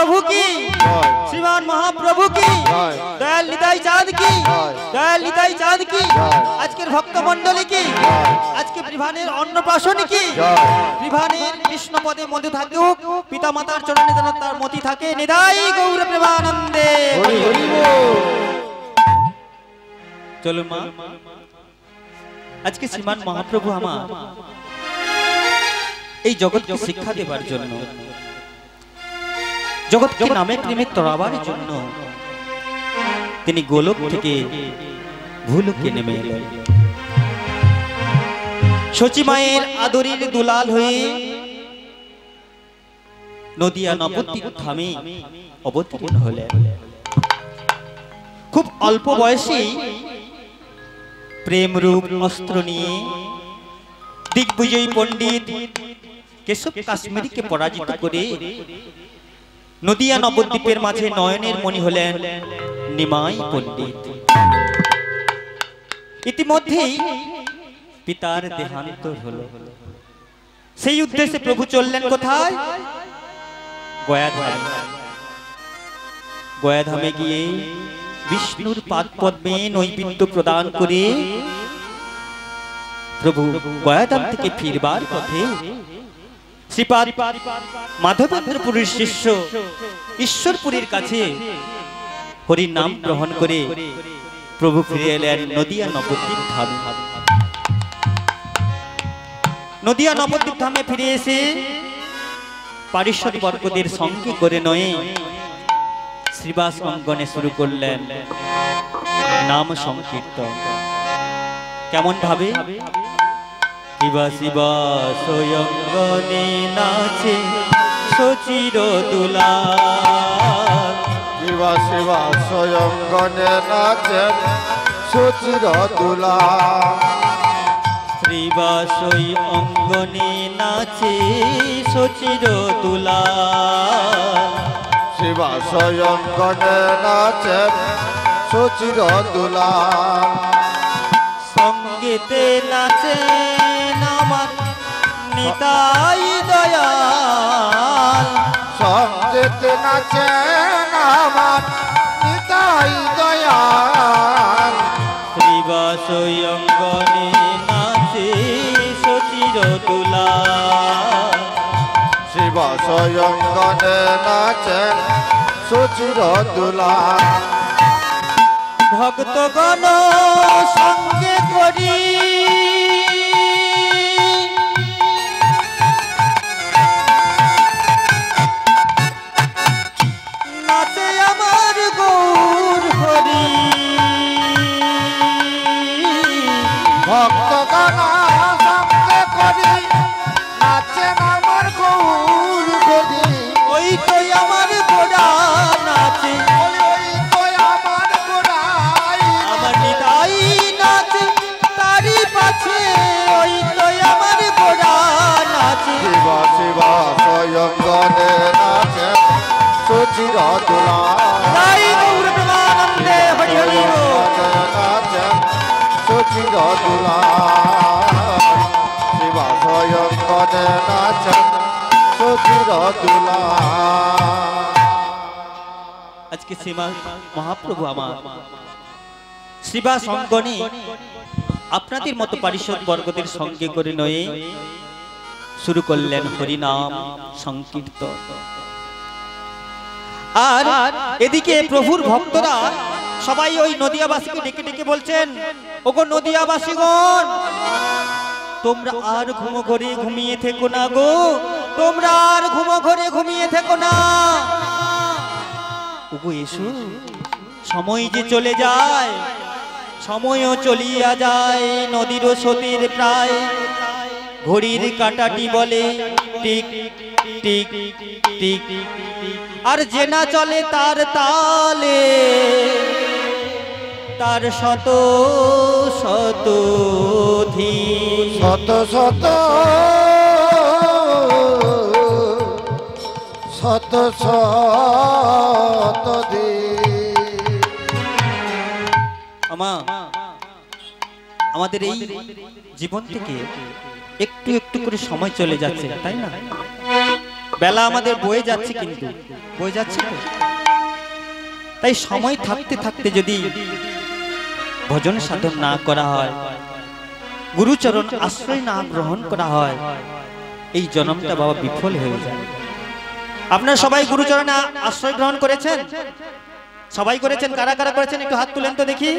महाप्रभु की, श्रीमान महाप्रभु की, दयाल निताई चाँद की, दयाल निताई चाँद की, आज के भक्त मंडली की, आज के विभानेर अन्नप्राशन की, विभानेर कृष्ण पदे मधु थाकुक, पिता मातार चरणे जेन तार मति थाके, निताई गौर प्रेमानंदे। चलो मा, आज के श्रीमान महाप्रभु आमार এই জগৎকে শিক্ষা দেবার জন্য, জগৎকে নামে প্রেমে তরাবার জন্য তিনি গোলক থেকে ভূলোকে নেমে এলেন। সচী মায়ের আদরের দুলাল হয়ে নদিয়া নবদ্বীপ ধামে অবতীর্ণ হলেন। খুব অল্প বয়সেই প্রেম রূপ অস্ত্র নিয়ে दिग्विजयी पंडित केशव काश्मीरी के पराजित करे नदिया नवद्वीपेर माझे नयनेर मणि हलेन निमाई पंडित। इतिमध्ये पितार देहान्त हलो। सेई उद्देश्ये प्रभु चललेन कोथाय? गयाधामे। गयाधामे गिये विष्णुर पाद पद्मे नैवेद्य प्रदान करे प्रभु गयाधाम থেকে ফিরবার পথে শ্রীপাদ মাধবেন্দ্রপুরীর শিষ্য ঈশ্বরপুরীর কাছে হরির নাম গ্রহণ করে প্রভু ফিরে এলেন নদিয়া নবদ্বীপ ধামে। নদিয়া নবদ্বীপ ধামে ফিরে এসে পারিষদ বর্গদের সঙ্গে করে নয়ে শ্রীবাস অঙ্গনে শুরু করলেন নাম সংকীর্তন। কেমন ভাবে? শিবা শিবা স্বয়ংগনে নাচে সচির দুলাল, শিবা শিবা স্বয়ংগনে নাচে সচির দুলাল, শ্রীবাসই অঙ্গনে নাচে সচির দুলাল, শিবা স্বয়ংগনে নাচে সচির দুলাল, সঙ্গীতে নাচে আমার নিতাই দয়াল, সঙ্গীতে নাচে আমার নিতাই দয়াল, শ্রীবাসই অঙ্গনে নাচে সচির দুলাল, শিবা স্বয়ংগনে নাচে সচির দুলাল, ভক্তগণ সঙ্গে করি নাচে আমার গৌর হরি, ভক্তগণ সঙ্গে করি নাচে আমার গৌর হরি, ওই তো আমার গোড়া নাচে, ওই তো আমার গোড়াই আমার নিতাই নাচে তারি পাছে, ওই তো আমার গোড়া নাচে, শিবা শিবা স্বয়ংগনে নাচে সচির দুলাল, তাই গৌর প্রেমানন্দে হরি হরি বল। নাচে সচির দুলাল, শিবা স্বয়ংগনে নাচে সচির দুলাল। আজকে শ্রীমান মহাপ্রভু আমার শিবা সঙ্গনে আপনাদের মতো পারিষদ বর্গদের সঙ্গে করে নয়ে শুরু করলেন হরিনাম সংকীর্তন। আর এদিকে প্রভুর ভক্তরা সবাই ওই নদিয়াবাসীকে ডেকে ডেকে বলছেন, ওগো নদিয়াবাসীগণ, তোমরা আর ঘুমো ঘরে ঘুমিয়ে থেকো না গো, তোমরা আর ঘুমো ঘরে ঘুমিয়ে থেকো না, ওগো এসো, সময় যে চলে যায়, সময়ও চলিয়া যায়, নদীর স্রোতের প্রায় ঘড়ির কাঁটাটি বলে টিক টিক টিক, আর যে না চলে তার তালে তার শত শত ধীর, শত শত শত শত আমাদের এই জীবন থেকে একটু একটু করে সময় চলে যাচ্ছে, তাই না? বেলা আমাদের বয়ে যাচ্ছে, কিন্তু বয়ে যাচ্ছে তো। তাই সময় থাকতে থাকতে যদি ভজন সাধন না করা হয়, গুরুচরণ আশ্রয় না গ্রহণ করা হয়, এই জন্মটা বাবা বিফল হয়ে যায়। আপনারা সবাই গুরুচরণে আশ্রয় গ্রহণ করেছেন? সবাই করেছেন? কারা কারা করেছেন একটু হাত তুলেন তো দেখি।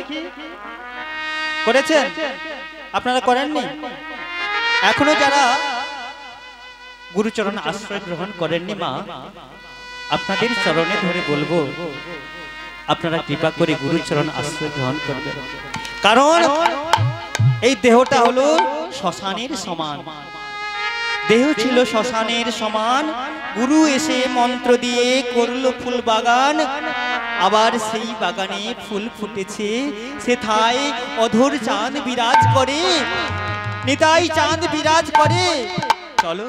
করেছেন? আপনারা করেননি? এখনো যারা গুরুচরণ আশ্রয় গ্রহণ করেননি মা, আপনাদের চরণে ধরে বলবো আপনারা কৃপা করে গুরুচরণ আশ্রয় গ্রহণ করবেন। কারণ এই দেহটা হলো শ্মশানের সমান। দেহ ছিল শ্মশানের সমান, গুরু এসে মন্ত্র দিয়ে করলো ফুল বাগান, আবার সেই বাগানে ফুল ফুটেছে, সেথায় অধর চাঁদ বিরাজ করে, নিতাই চাঁদ বিরাজ করে। চলো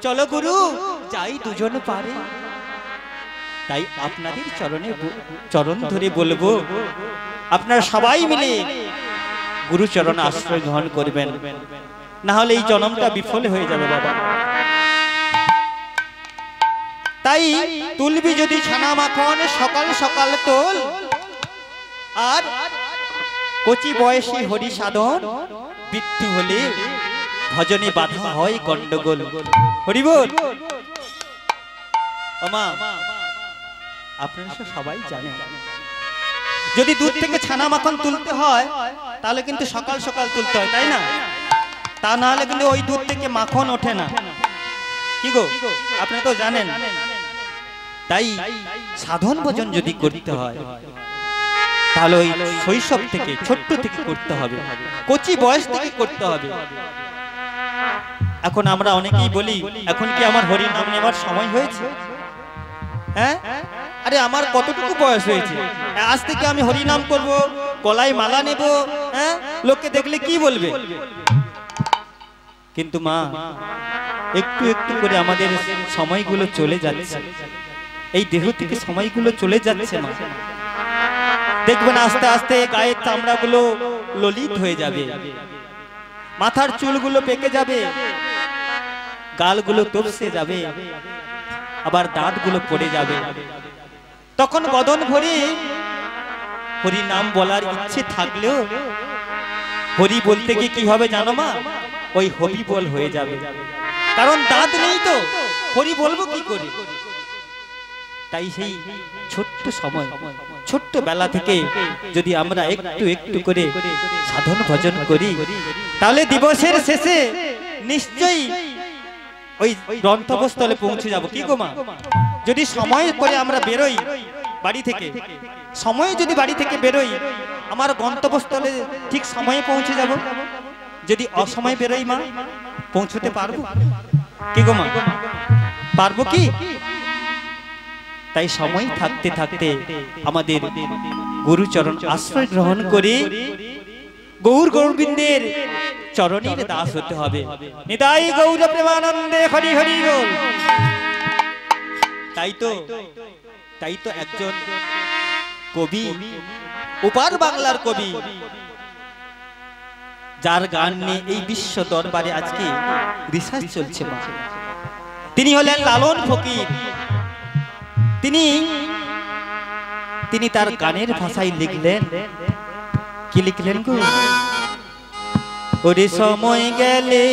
চলো গুরু যাই দুজন পারে। তাই আপনাদের চরণ ধরে বলবো আপনারা সবাই মিলে গুরুচরণ আশ্রয় গ্রহণ করবেন, না হলে এই জন্মটা বিফল হয়ে যাবে বাবা। তাই তুলবি যদি ছানা মাখন সকাল সকাল তোল, আর কচি বয়সে হরি সাধন, বৃদ্ধ হলে ভজনে বাধা হয় গন্ডগোল। হরি বল। ওমা আপনারা সবাই জানেন, যদি দুধ থেকে ছানা মাখন তুলতে হয় তাহলে কিন্তু সকাল সকাল তুলতে হয়, তাই না? তা না হলে কিন্তু ওই দুধ থেকে মাখন ওঠে না। কি গো, আপনারা তো জানেন। তাই সাধন ভজন যদি করতে হয় তাহলে ওই শৈশব থেকে, ছোট্ট থেকে করতে হবে, কচি বয়স থেকে করতে হবে। এখন আমরা অনেকেই বলি এখন কি আমার হরি নাম নেওয়ার সময় হয়েছে? হ্যাঁ, আরে আমার কতটুকু বয়স হয়েছে, আজ থেকে আমি হরি নাম করব, গলায় মালা নেব, হ্যাঁ লোককে দেখলে কি বলবে? কিন্তু মা একটু একটু করে আমাদের সময়গুলো চলে যাচ্ছে, এই দেহ থেকে সময়গুলো চলে যাচ্ছে মা। দেখবেন আস্তে আস্তে গায়ের চামড়াগুলো ললিত হয়ে যাবে, মাথার চুলগুলো পেকে যাবে, গালগুলো তপসে যাবে, আবার দাঁতগুলো পড়ে যাবে। তখন বদন ভরে হরি নাম বলার ইচ্ছে থাকলেও হরি বলতে গিয়ে কি হবে জানো মা? ওই হরি বল হয়ে যাবে, কারণ দাঁত নেই তো হরি বলবো কি করে? তাই সেই ছোট্ট সময়, ছোট্ট বেলা থেকে যদি আমরা একটু একটু করে সাধন ভজন করি, তাহলে দিবসের শেষে নিশ্চয়ই ওই গন্তব্যস্থলে পৌঁছে যাব। কি গো মা? যদি সময় করে আমরা বেরোই বাড়ি থেকে, সময়ে যদি বাড়ি থেকে বেরোই, আমার গন্তব্যস্থলে ঠিক সময়ে পৌঁছে যাব। যদি অসময়ে বেরোই মা, পৌঁছতে পারবো? কি গো মা, পারবো কি? তাই সময় থাকতে থাকতে আমাদের গুরুচরণ আশ্রয় গ্রহণ করে গৌর গোবিন্দের চরণের দাস হতে হবে। নিতাই গৌর প্রেমানন্দে হরি হরি বল। তাই তো একজন কবি, ওপার বাংলার কবি, যার গান নিয়ে এই বিশ্ব দরবারে আজকে রিসার্চ চলছে মা, তিনি হলেন লালন ফকির। তিনি তার গানের ভাষায় লিখলেন, কি লিখলেন গো? ওরে সময় গেলে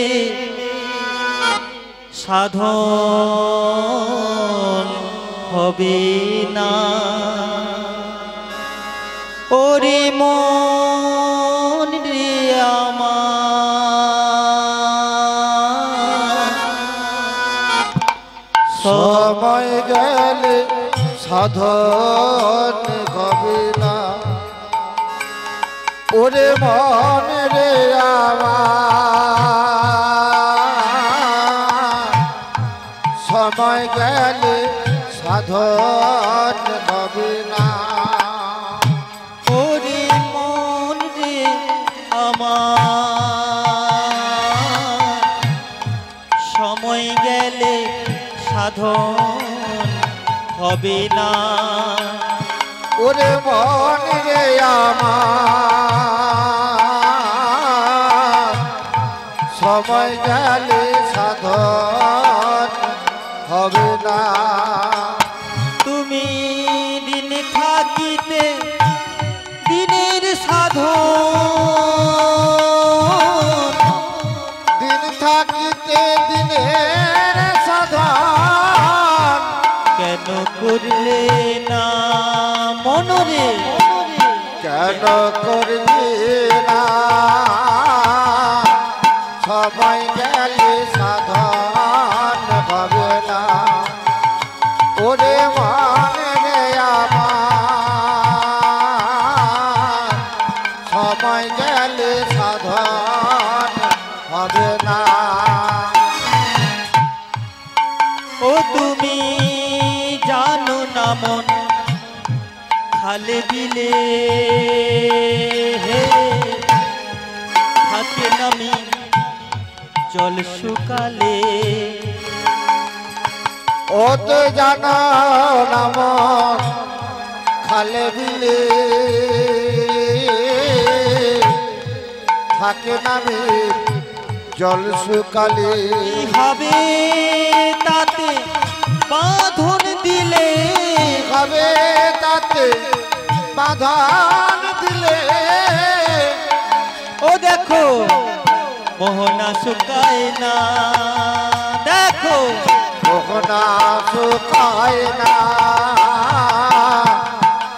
সাধন হবে না, ওরে মন রে আমার, সময় গেলে সাধন হবে না, ওরে মন রে আমার, সময় গেলে সাধন হবে না, ওরে মন রে আমার, সময় গেলে সাধন হবে না, ওরে মন রে আমার, সময় গেলে সাধন হবে না। তুমি দিন থাকিতে দিনের সাধন, দিন থাকিতে দিনের সাধন কেন করলে না মনরে, কেন করবি না? সবাই গেলে সাধন হবে না। ওরে মানে রে আমার, সবাই গেলে সাধন হবে না। ও তুমি জানো না মন খালে বিলে হে থাকে নামি জল শুকালে। ও তো জানো না মন খালে বিলে থাকে নামি জল শুকালে। কি হবে তাতে বাঁধন দিলে, হবে তাতে বাঁধন দিলে। ও দেখো মোহনা শুকায় না, দেখো মোহনা শুকায় না।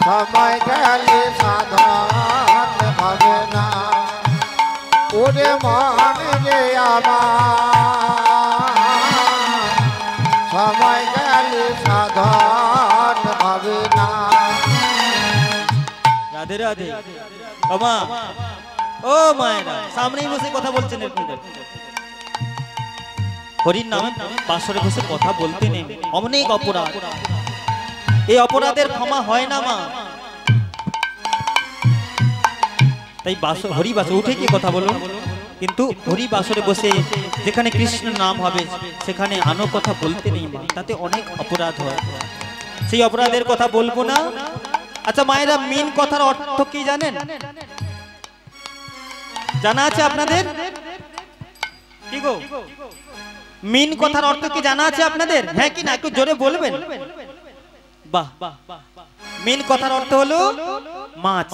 সময় গেলে সাধন হবে না। ওরে মান রে আমার, সময় গেলে সাধন হবে না। রাধে রাধে। ও মা, ও মায়েরা, সামনেই বসে কথা বলছেন এরকম। হরির নামে বাসরে বসে কথা বলতে নেই, অনেক অপরাধ। এই অপরাধের ক্ষমা হয় না মা। তাই হরি বাসরে উঠে কি কথা বলুন, কিন্তু হরি বাসরে বসে যেখানে কৃষ্ণ নাম হবে সেখানে আনো কথা বলতে নেই মা, তাতে অনেক অপরাধ হয়। সেই অপরাধের কথা বলবো না। আচ্ছা মায়েরা, মিন কথার অর্থ কি জানেন? জানা আছে আপনাদের? কি গো, মিন কথার অর্থ কি জানা আছে আপনাদের? হ্যাঁ কি না, একটু জোরে বলবেন। বাহ, মিন কথার অর্থ হলো মাছ।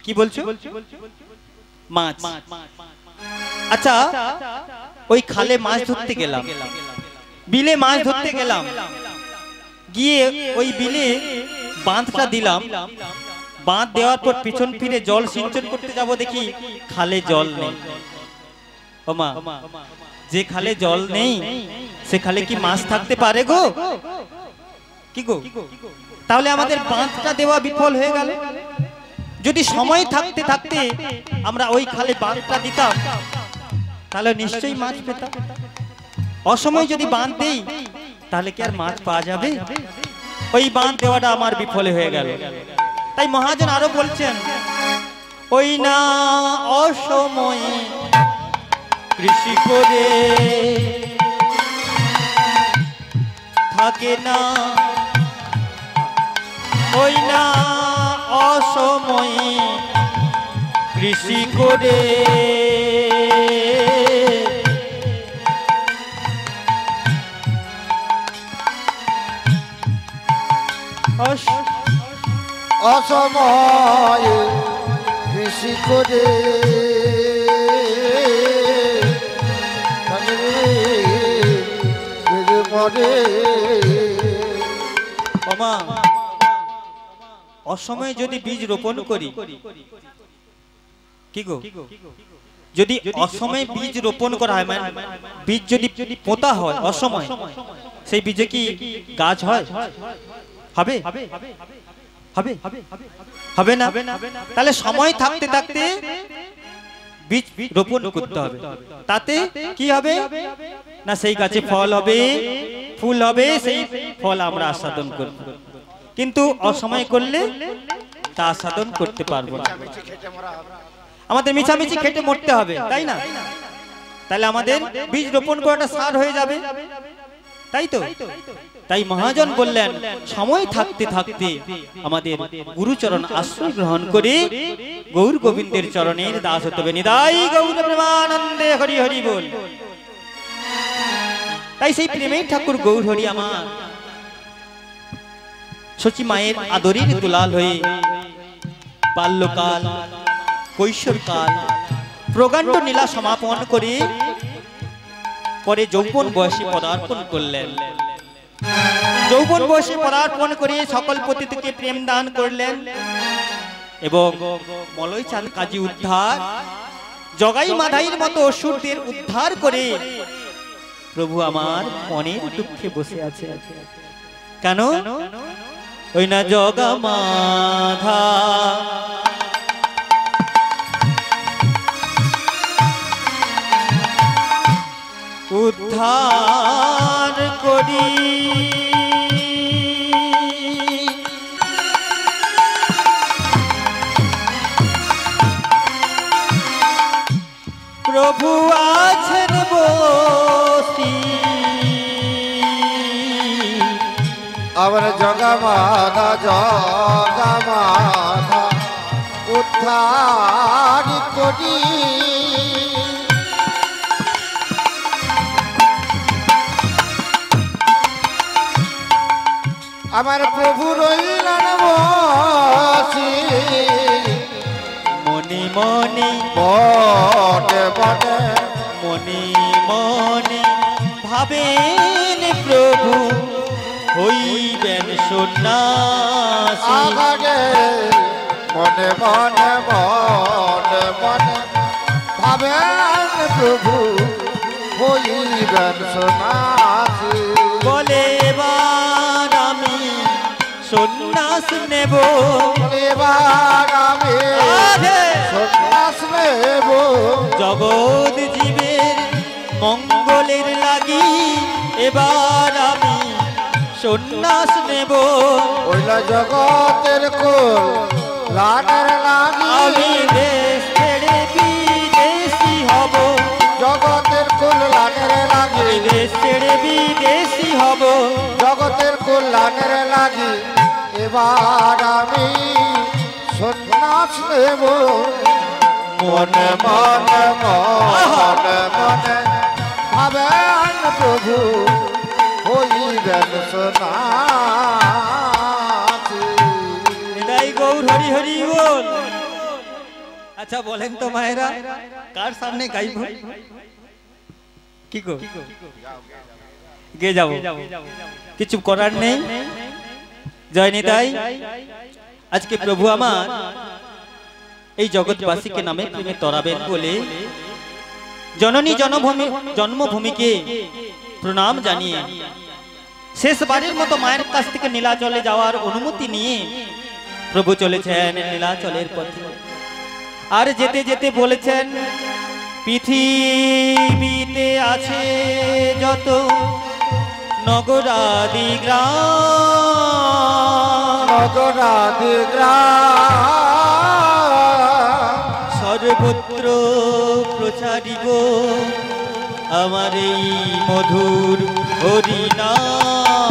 কি বলছো? মাছ। আচ্ছা, ওই খালে মাছ ধরতে গেলাম, বিলে মাছ ধরতে গেলাম, গিয়ে ওই বিলে বাঁধটা দিলাম। বাঁধ দেওয়ার পর পিছন ফিরে জল সিঞ্চন করতে যাব, দেখি খালে জল নেই। ও মা, যে খালে জল নেই সে খালে কি মাছ থাকতে পারে গো? কি গো, তাহলে আমাদের বাঁধটা দেওয়া বিফল হয়ে গেল। যদি সময় থাকতে থাকতে আমরা ওই খালে বাঁধটা দিতাম তাহলে নিশ্চয়ই মাছ পেতাম। অসময় যদি বাঁধ দেই তাহলে কি আর মাছ পাওয়া যাবে? ওই বাঁধ দেওয়াটা আমার বিফলে হয়ে গেল। তাই মহাজন আরো বলছেন, ওই না অসময়ে কৃষি করে থাকে না, ওই না অসময়ে কৃষি করে অসময়ে কৃষি করে মরে। অসময়ে যদি বীজ রোপণ করি, কি গো, যদি অসময়ে বীজ রোপণ করা হয়, মানে বীজ যদি পোতা হয় অসময়, সেই বীজে কি গাছ হয়? হবে? হবে? হবে না। তাহলে সময় থাকতে থাকতে বীজ রোপণ করতে হবে। তাতে কি হবে না, সেই গাছে ফল হবে, ফুল হবে, সেই ফল আমরা আস্বাদন করব। কিন্তু অসময় করলে তা আস্বাদন করতে পারবো না। আমাদের মিছামিছি খেটে মরতে হবে, তাই না? তাহলে আমাদের বীজ রোপণ করাটা সার হয়ে যাবে, তাই তো? তাই মহাজন বললেন, সময় থাকতে থাকতে আমাদের গুরুচরণ আশ্রয় গ্রহণ করে গৌর গোবিন্দের চরণের দাস হতে হবে। নিতাই গৌর প্রেমানন্দে হরি হরি বল। তাই সেই প্রেমের ঠাকুর গৌরহরি আমার সচি মায়ের আদরের দুলাল হয়ে বাল্যকাল কৈশোরকাল প্রকাণ্ড লীলা সমাপন করে পরে যৌবন বয়সে পদার্পণ করলেন। যৌবন বয়সে পদার্পণ করে সকল পতিতকে প্রেম দান করলেন এবং মলয় চাঁদ কাজী উদ্ধার, জগাই মাধাইয়ের মতো অসুরদের উদ্ধার করে প্রভু আমার মনের দুঃখে বসে আছে। কেন? ওই না জগা মাধা উদ্ধার করি প্রভু আছেন বসি আমার জগমাধা জগমাধা উদ্ধার করি আমার প্রভু রইলেন বসি মনে মনে বটে বটে মনে মনে ভাবেন প্রভু হইবেন সন্ন্যাসী। আগে মনে মনে মনে মনে ভাবেন প্রভু হইবেন সন্ন্যাসী। বলে এবার আমি সন্ন্যাস নেব, এবার আমি সন্ন্যাস নেব জগৎ জীবের মঙ্গলের লাগি এবার আমি সন্ন্যাস নেব। ওইলা জগতের কোল লানের লাগি আমি দেশ ছেড়ে বিদেশি হব, জগতের কোল লানের লাগি আমি দেশ ছেড়ে বিদেশি হব। জগতের কল্যাণের লাগি এবার আমি সন্ন্যাস নেব। মনে মনে মনে মনে ভাবেন প্রভু হইবেন সন্ন্যাসী। নিতাই গৌর হরি হরি বল। আচ্ছা বলেন তো মায়েরা, কার সামনে গাইব? কি গো গে যাবো, কিছু করার নেই। জয় নিতাই। আজকে প্রভু আমার এই জগৎবাসীকে নামে প্রেমে তরাবেন বলে জননী জন্মভূমিকে প্রণাম জানিয়ে শেষবারের মতো মায়ের কাছ থেকে নীলাচলে যাওয়ার অনুমতি নিয়ে প্রভু চলেছেন নীলাচলের পথে। আর যেতে যেতে বলেছেন, পৃথিবীতে আছে যত নগরাদি গ্রাম, নগরাদি গ্রাম সর্বত্র প্রচারিব আমার এই মধুর হরিনাম।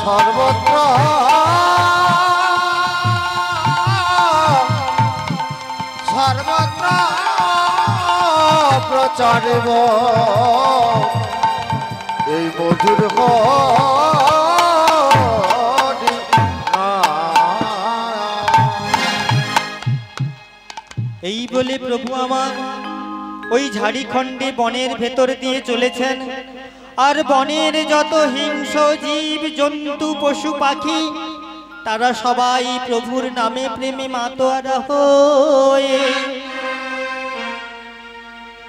সর্বত্র সর্বত্র প্রচারিব এই মধুর এই বলে প্রভু আমার ওই ঝাড়িখণ্ডে বনের ভেতর দিয়ে চলেছেন। আর বনের যত হিংস্র জীব জন্তু পশু পাখি তারা সবাই প্রভুর নামে প্রেমে মাতোয়ারা হয়ে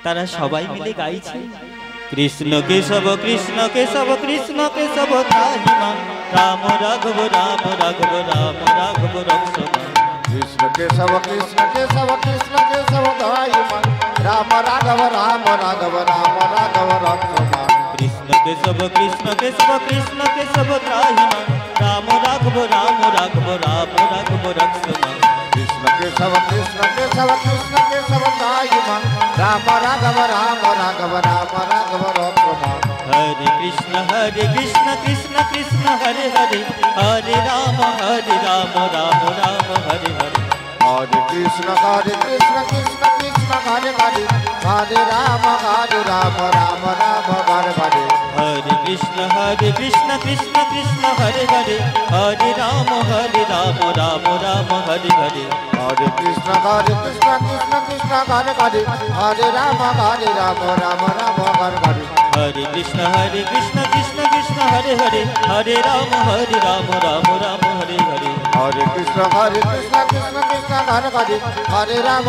তারা সবাই মিলে গাইছে, কৃষ্ণ কেশব কৃষ্ণ কেশব কৃষ্ণ কেশব ত্রাহিমা, রাম রাঘব রাম রাঘব রাম রাঘব রক্ষমা। কৃষ্ণ কেশব কৃষ্ণ কেশব কৃষ্ণ কেশব ধাইমা, রাম রাঘব রাম রাঘব রাম রাঘব রক্ষমা। কৃষ্ণ কেশব কৃষ্ণ কেশব কৃষ্ণ কেশব ত্রাহিমা, রাম রাঘব রাম রাঘব রাম রাঘব রক্ষমা। কৃষ্ণ কেশব কৃষ্ণ কেশব কৃষ্ণ কেশব ধাইমা, রাম রাঘব রাম রাঘব রাম রাঘব রক্ষমা। হরে কৃষ্ণ কৃষ্ণ কৃষ্ণ হরে হরে, হরে রাম রাম রাম হরে হরে। হরে কৃষ্ণ কৃষ্ণ কৃষ্ণ হরে হরে, হরে রাম রাম রাম হরে হরে। হরে কৃষ্ণ কৃষ্ণ কৃষ্ণ হরে হরে হরে রাম রাম রাম হরে হরে हरे कृष्ण कृष्ण कृष्ण हरे हरे हरे राम राम राम हरे हरे हरे कृष्ण कृष्ण कृष्ण हरे हरे हरे राम राम राम हरे हरे हरे कृष्ण कृष्ण कृष्ण हरे हरे हरे राम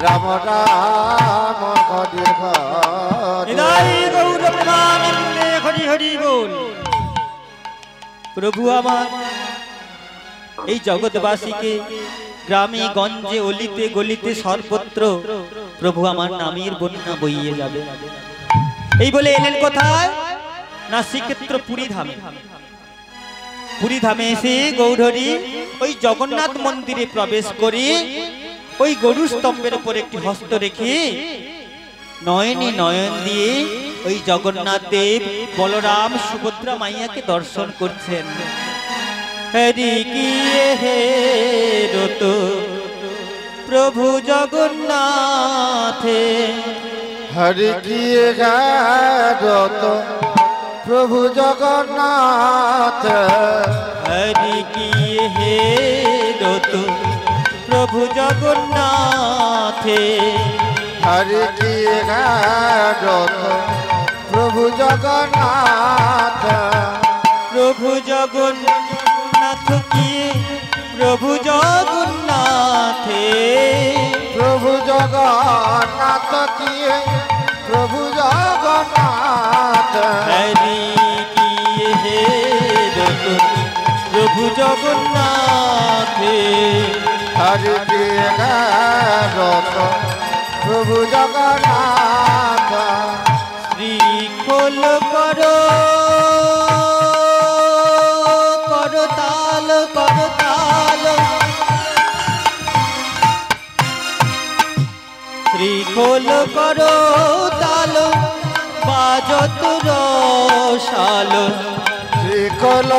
राम राम हरे हरे निताय गौर प्रेमानंदे हरि हरि बोल। प्रभु আমার এই জগৎবাসীকে গ্রামে গঞ্জে অলিতে গলিতে সর্বত্র প্রভু আমার নামের বন্যা বইয়ে যাবে এই বলে এলেন কোথায় না শ্রীক্ষেত্র পুরী ধামে। পুরী ধামে এসে গৌরহরি ওই জগন্নাথ মন্দিরে প্রবেশ করে ওই গরু স্তম্ভের উপর একটি হস্ত রেখে নয়নে নয়ন দিয়ে ওই জগন্নাথ দেব বলরাম সুভদ্রা মাইয়াকে দর্শন করছেন। হরি কিয়ে হে রত প্রভু জগন্নাথে हरि किए रत प्रभु जगन्नाथ हरि किए हे रत प्रभु जगन्नाथे हरि किए रत प्रभु जगन्नाथ प्रभु जगन्नाथ किए प्रभु जगन्नाथे प्रभु जगन्नाथ किए प्रभु जगन्नाथ हरि किए हे रत प्रभु जगन्नाथे हरि किए रत प्रभु जगन्नाथ श्री खोल करो करताल करताल श्री खोल करो ताल बाजत रसाल श्रीकल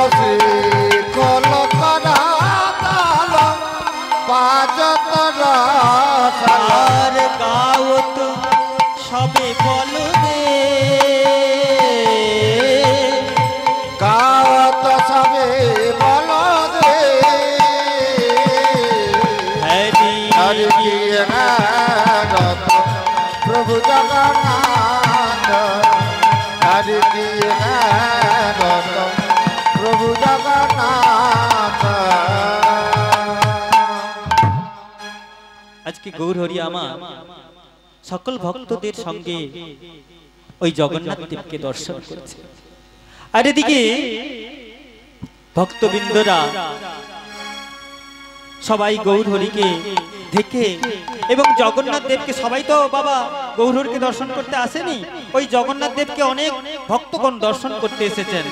करा ताल बाजत रसाल আর গাওত সবে বল দে गावत सबे बल दे हरि हरि किए रत प्रभु जगन्नाथ हरि किए रत प्रभु जगन्नाथ আজকে গৌরহরি আমার সকল ভক্তদের সঙ্গে ওই জগন্নাথ দেবকে দর্শন করছে। আর এদিকে ভক্তবৃন্দরা সবাই গৌরহরিকে দেখে এবং জগন্নাথ দেবকে সবাই তো বাবা গৌরহরিকে দর্শন করতে আসেনি, ওই জগন্নাথ দেবকে অনেক ভক্তগণ দর্শন করতে এসেছেন।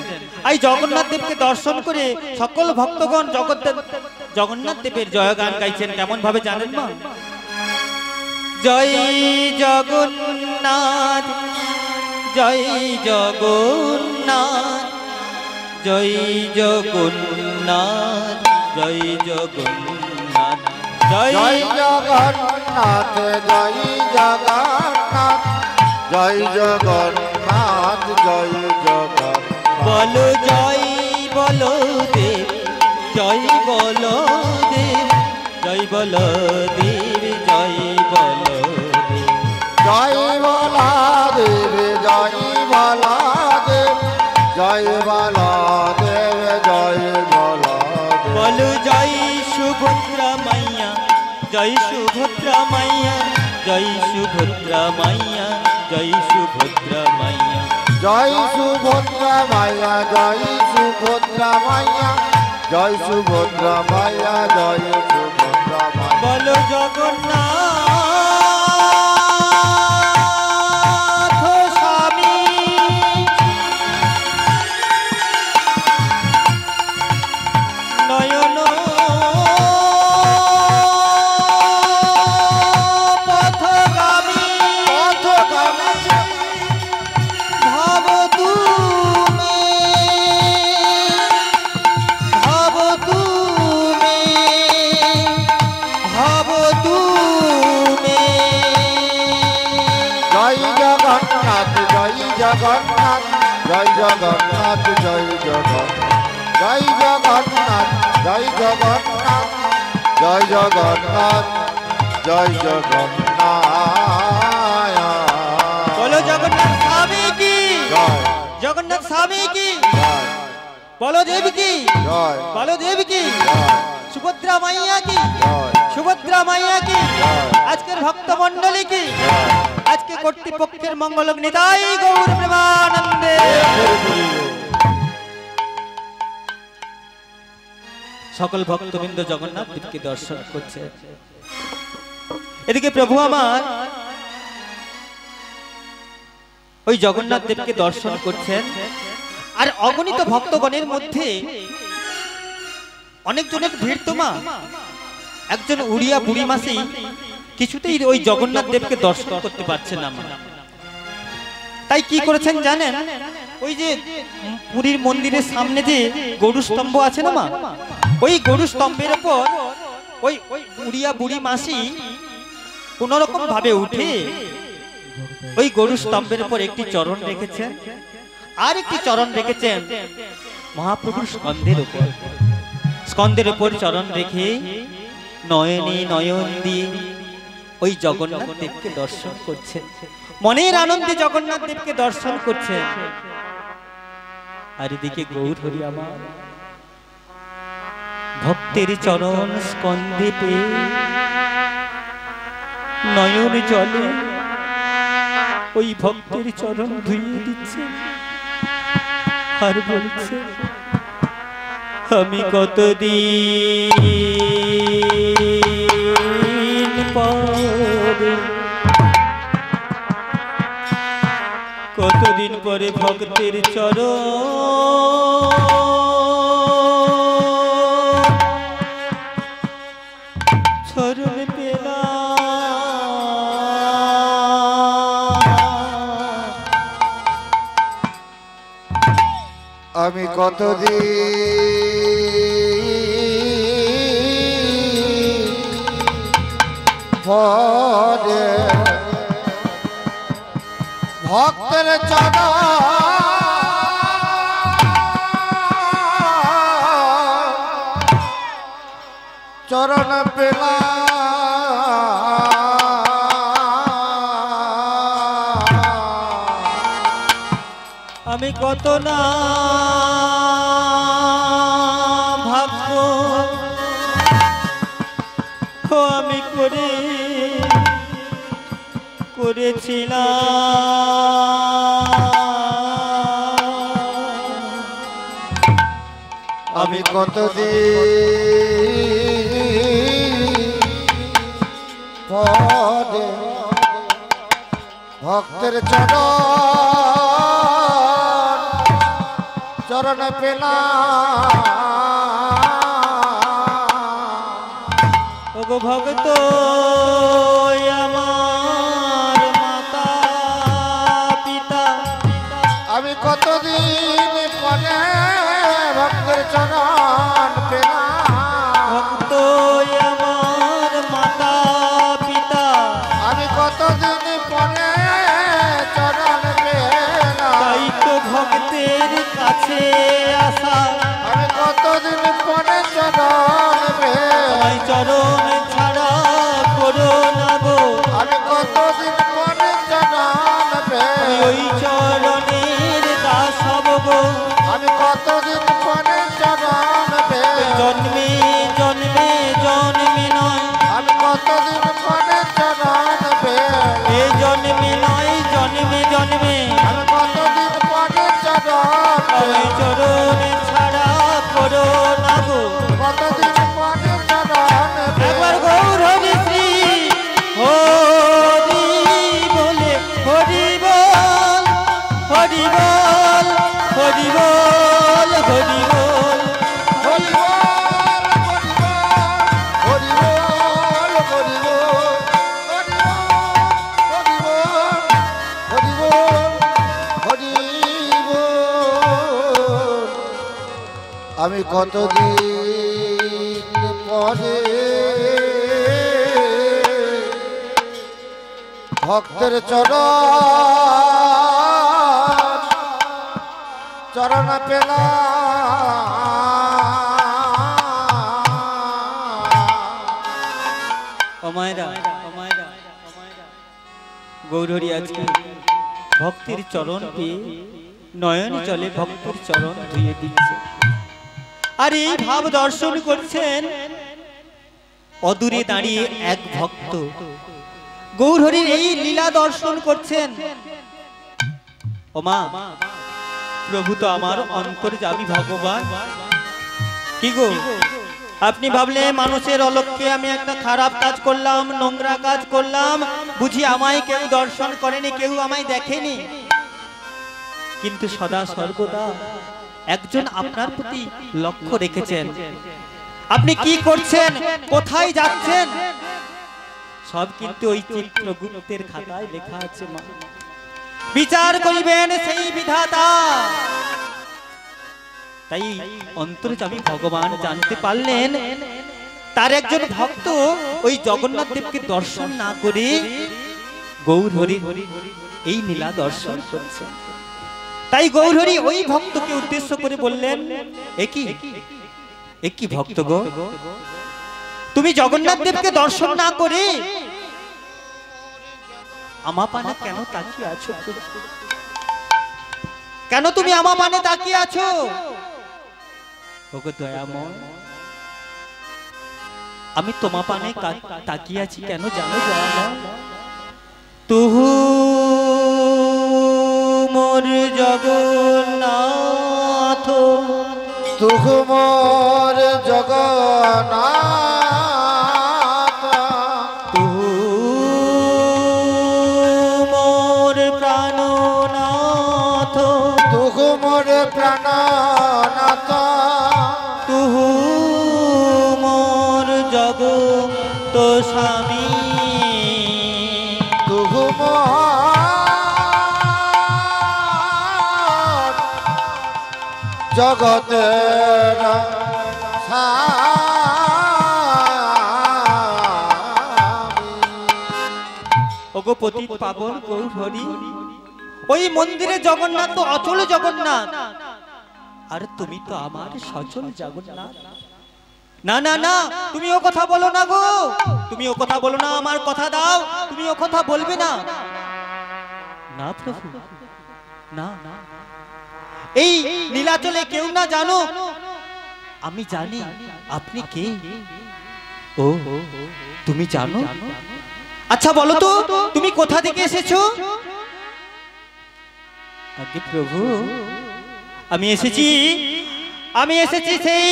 এই জগন্নাথ দেবকে দর্শন করে সকল ভক্তগণ জগন্নাথ দেবের জয়গান গাইছেন। কেমন ভাবে জানেন না? জয় জগন্নাথ জয় জগন্নাথ জয় জগন্নাথ জয় জগন্নাথ जय जगन्नाथ जय जगन्नाथ जय जगन्नाथ जय जगन्नाथ বলো জয় বলো দেব জয় বলো দেব জয় বলো দেব জয় বলো দেব जय बाला देव जय बाला देव जय बाला देव जय बाला देव বলো জয় সুভদ্রা মাইয়া জয় সুভদ্রা মাইয়া জয় সুভদ্রা মাইয়া জয় সুভদ্রা মাইয়া जय सुभद्रा माया जय सुभद्रा माया जय सुभद्रा माया जय सुभद्रा माया বলো জগন্নাথ স্বামী নয়ন পথগামী ভাব তুমি ভাব তুমি ভাব তুমি जय जगन्नाथ जय जगन्नाथ জয় জগন্নাথ জয় জগন্নাথ জয় জগন্নাথ জয় জগন্নাথ জয় জগন্নাথ জয় জগন্নাথ বলো জগন্নাথ স্বামী কি জয় জগন্নাথ স্বামী কি জয় বলদেব কি জয় বলদেব কি জয় সুভদ্রা মাইয়া কি জয় সুভদ্রা মাইয়া কি জয় আজকের ভক্ত মণ্ডলী কি জয় আজকে কর্তৃপক্ষের মঙ্গল নিতাই গৌর প্রেমানন্দে সকল ভক্তবৃন্দ জগন্নাথ দেবকে দর্শন করছে। এদিকে প্রভু আমার ওই জগন্নাথ দেবকে দর্শন করছেন আর অগণিত ভক্তগণের মধ্যে অনেকজনের ভিড় তো মা একজন উড়িয়া বুড়ি মাসি কিছুতেই ওই জগন্নাথ দেবকে দর্শন করতে পারছে না মা। তাই কি করেছেন জানেন, ওই যে পুরীর মন্দিরের সামনে যে গরু স্তম্ভ আছে না মা, ওই গরু স্তম্ভের উপর ওই উড়িয়া বুড়ি মাসি কোন রকম ভাবে উঠে ওই গরু স্তম্ভের উপর একটি চরণ রেখেছেন আর একটি চরণ রেখেছেন মহাপ্রভুর স্কন্ধের উপর চরণ রেখে নয়নে নয়ন দিয়ে ওই জগন্নাথ দেবকে দর্শন করছেন, মনের আনন্দে জগন্নাথ দেবকে দর্শন করছেন। আর এদিকে গৌর হরি আমার ভক্তের চরণ স্কন্ধে পেয়ে নয়ন জলে ওই ভক্তের চরণ ধুইয়ে দিচ্ছে আর বলছে আমি কতদিন পরে ভক্তের চরণ পেলাম। আমি কতদিন পরে ভক্তের চরণ পেলা আমি কত না ভাগ্য আমি করেছিলাম। আমি কতদিন পরে ভক্তের চরণ পেলাম। ওগো ভক্ত আমার মাতা পিতা, আমি কতদিন পরে ভক্তের চরণ পেলাম। ভক্ত আমার মাতা পিতা, আমি কতদিন পরে চরণ পেলাম। তাই তো ভক্তের কাছে আসা, আমি কতদিন পরে চরণ পেলাম। চরণ ছাড়া করো না গো, আমি কতদিন পরে চরণ পেলাম। ওই চরণের দাস হব গো, আমি কতদিন পরে চরণ পেলাম। জন্মে জন্মে জন্মে নয়, আমি কতদিন পরে চরণ পেলাম। এ জন্মে নয় জন্মে জন্মে, আমি কতদিন পরে চরণ ওই পেলাম। চরণ ছাড়া করো না গো। কতদিন পরে চরণ একবার পেলাম। গৌর হরি শ্রী হরি বলে হরি বল হরি বল হরি বল হরি বল। হরি বল হরি বল হরি বল হরি বল হরি বল হরি বল। আমি কতদিন পরে ভক্তের চরণ চরণ পেলা অমায়রা গৌরহরি আজকে ভক্তির চরণ পেয়ে নয়ন জলে ভক্তের চরণ ধুয়ে দিচ্ছে। আর এই ভাব দর্শন করছেন অদূরে দাঁড়িয়ে এক ভক্ত গৌরহরির এই লীলা দর্শন করছেন। ওমা, প্রভু তো আমার অন্তর্যামী ভগবান। কি গো, আপনি ভাবলে মানুষের অলক্ষ্যে আমি একটা খারাপ কাজ করলাম, নোংরা কাজ করলাম, বুঝি আমায় কেউ দর্শন করেনি, কেউ আমায় দেখেনি। কিন্তু সদা সর্বদা একজন আপনার প্রতি লক্ষ্য রেখেছেন। আপনি কি করছেন, কোথায় যাচ্ছেন, সব কিন্তু ওই চিত্রগুপ্তের খাতায় লেখা আছে। মা, বিচার করিবেন সেই বিধাতা। তাই অন্তর্যামী ভগবান জানতে পারলেন তার একজন ভক্ত ওই জগন্নাথ দেবকে দর্শন না করে গৌরহরি এই লীলা দর্শন করছে। তাই গৌরহরি ওই ভক্তকে উদ্দেশ্য করে বললেন, একই ভক্ত গো, তুমি জগন্নাথ দেবকে দর্শন না করে আমা পানে কেন তাকিয়ে আছো? কেন তুমি আমা পানে তাকিয়ে আছো? ওগো দয়াময়, আমি তোমা পানে তাকিয়ে আছি কেন জানো দয়াময়? তুহু মোর জগন্নাথ, তুহু মোর জগন্নাথ, তুহু মোর প্রাণনাথ, তুহু মোর প্রাণনাথ, তুহু মোর জগত স্বামী, তুহু মোর জগতের ওগো পতিত পাবন গৌরহরি, ওই মন্দিরে জগন্নাথ তো অচল জগন্নাথ, আর তুমি তো আমার সচল জগন্নাথ। না না না, তুমি ও কথা বলো না গো, তুমি ও কথা বলো না, আমার কথা দাও, তুমি ও কথা বলবে না। না প্রভু, না, এই নীলাচলে কেউ না জানো, আমি জানি আপনি কে। ও, তুমি জানো? আচ্ছা বলো তো, তুমি কোথা থেকে এসেছো? আগে প্রভু, আমি এসেছি সেই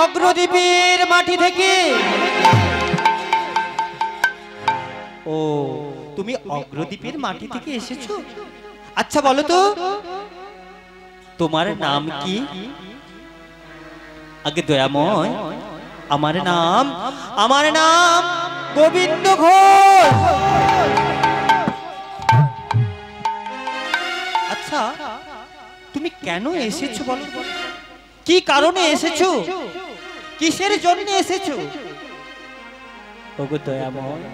অগ্রদ্বীপের মাটি থেকে। ও, তুমি অগ্রদ্বীপের মাটি থেকে এসেছো? আচ্ছা বলো তো, তোমার নাম কি? আগে দয়াময়, আমার নাম গোবিন্দ ঘোষ। আচ্ছা, তুমি কেন এসেছো বলো? কি কারণে এসেছো? কিসের জন্য এসেছো? ওগো দয়াময়,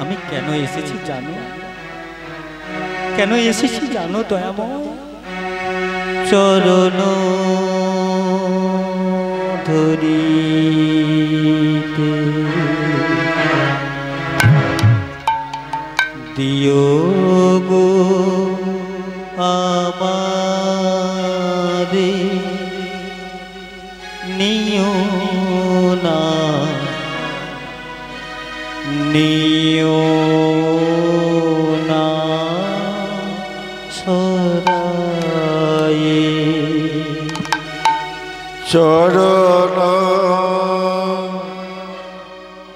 আমি কেন এসেছি জানো? কেন এসেছি জানো দয়াময়? চরণ ধরিতে দিও গো আমারে, নিও না, নিও না সরায়ে। চরণ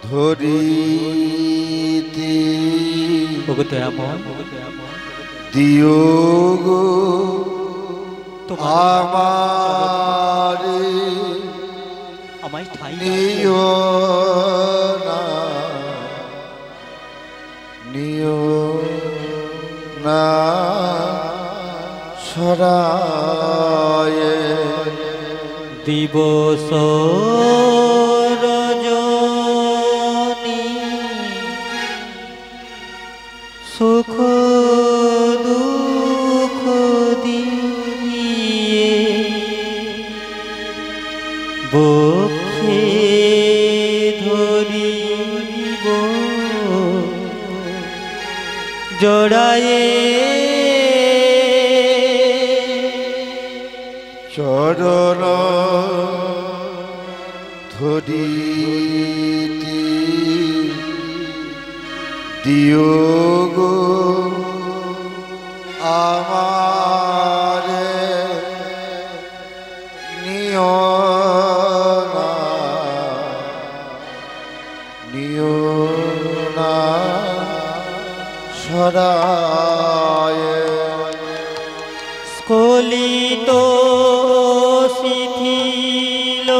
ধরিতে দিও গো আমারে, আমায় ঠাই নিও না, নিও না সরায়ে। দিবস রজনী সুখ দুঃখ দি জড়ায়ে চরণ ধরিতি দিও গো আমারে নিয় না নিয় না সরায় স্খলিত শিথিল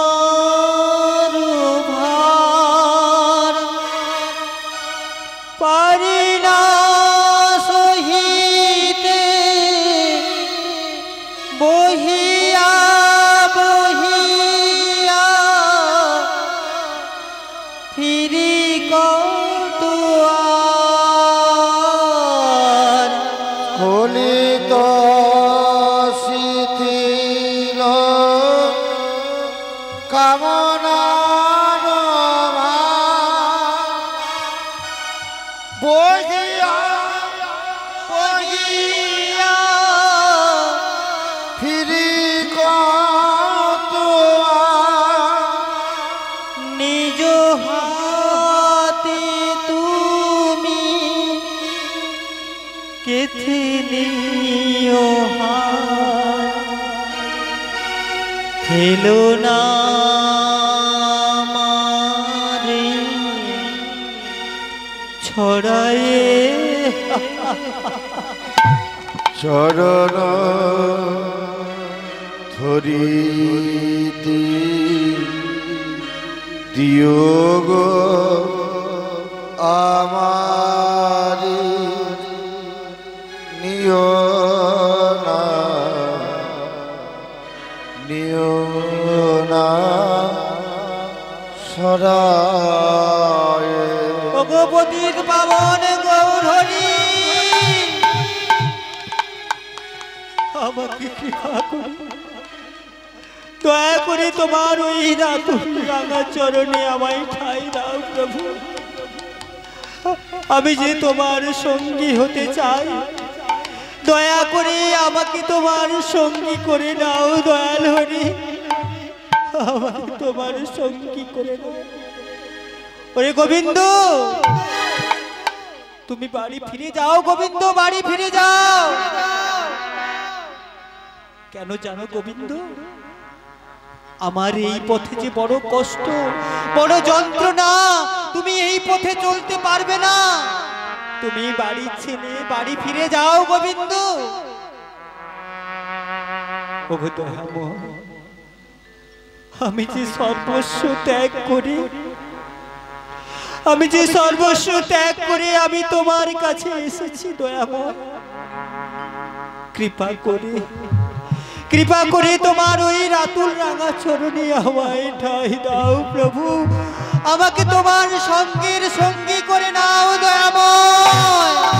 কামনার ভার পারি না সহিতে বহিয়া বহিয়া ফিরি কত আর স্খলিত শিথিল কামনার বহিয়া বহিয়া ফিরি কত নিজ হাতে তুমি কেথে নিও ফেলো না আমারে ছড়ায়ে চরণ ধরিতি দিও গো আমারি নিয় না নিয় না সরায় ভগবতীর পাবন গৌরহরি আমাকে কৃপা করে দয়া করে তোমার ওই রাতুল রাঙা চরণে আমায় ঠাঁই দাও প্রভু। আমি যে তোমার সঙ্গী হতে চাই, দয়া করে আমাকে তোমার সঙ্গী করে নাও দয়াল হরি, আমাকে তোমার সঙ্গী করে নাও। ওরে গোবিন্দ, তুমি বাড়ি ফিরে যাও গোবিন্দ, বাড়ি ফিরে যাও। কেন জানো গোবিন্দ, আমার এই পথে যে বড় কষ্ট, বড় যন্ত্রণা, তুমি এই পথে চলতে পারবে না। তুমি বাড়ি ছেড়ে বাড়ি ফিরে যাও গোবিন্দ। ওগো দয়াময়, আমি যে সর্বস্ব ত্যাগ করি, আমি যে সর্বস্ব ত্যাগ করে আমি তোমার কাছে এসেছি দয়াময়, কৃপা করে তোমার ওই রাতুল রাঙা চরণে আমায় ঠাঁই দাও প্রভু। আমাকে তোমার সঙ্গীর সঙ্গী করে নাও দয়াময়।